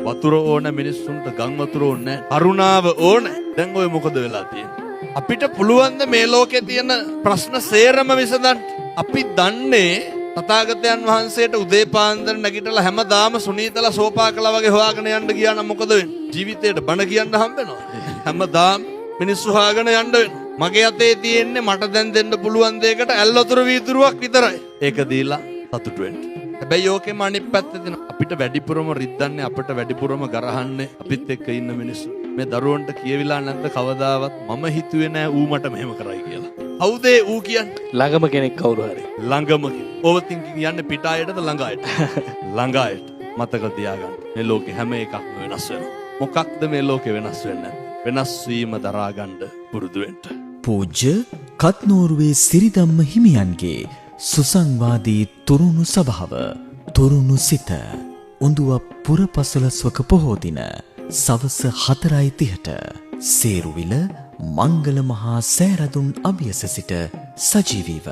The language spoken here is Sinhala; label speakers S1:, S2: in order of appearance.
S1: වතුර ඕන මිනිස්සුන්ට ගම් වතුර ඕනේ. කරුණාව ඕනේ. දැන් ඔය මොකද වෙලා තියෙන්නේ? අපිට පුළුවන් ද මේ ලෝකේ තියෙන ප්‍රශ්න සේරම විසඳන්න? අපි දන්නේ තථාගතයන් වහන්සේට උදේ පාන්දර නැගිටලා හැමදාම සුනීතලා සෝපාකලා වගේ හොයාගෙන යන්න ගියා නම් මොකද වෙන්නේ? ජීවිතේට බණ කියන්න හම්බ වෙනවා. හැමදාම මිනිස්සු හොයාගෙන යන්න වෙනවා. මගේ අතේ තියෙන්නේ මට දැන් දෙන්න පුළුවන් දෙයකට ඇල්වතුර වීදුරුවක් විතරයි. ඒක දීලා සතුටු වෙන්න. හැබැයි ඕකෙම අනිත් පැත්තේ තියෙන අපිට වැඩිපුරම රිද්දන්නේ අපිට වැඩිපුරම ගරහන්නේ අපිත් එක්ක ඉන්න මිනිස්සු. මේ දරුවන්ට කියවිලා නැද්ද කවදාවත් මම හිතුවේ නෑ ඌ මට මෙහෙම කරයි කියලා. කවුද ඌ කියන්නේ?
S2: ළඟම කෙනෙක් කවුරු හරි.
S1: ළඟම ඕවර් තින්කින් යන්නේ පිට අයටද ළඟ අයට? ළඟ අයට. මතක තියාගන්න. මේ ලෝකේ හැම එකක්ම වෙනස් වෙනවා. මොකක්ද මේ ලෝකේ වෙනස් වෙන්නේ? වෙනස් වීම දරා ගන්න පුරුදු වෙන්න.
S3: පූජ්‍ය කත්නෝරුවේ සිරිධම්ම හිමියන්ගේ සුසංවාදී තුරුණු සභාව තුරුණු සිත උඳුව පුරපසළොස්වක පොහෝ දින සවස 4:30ට සේරුවිල මංගල මහා සෑරදුන් අභියස සිට සජීවීව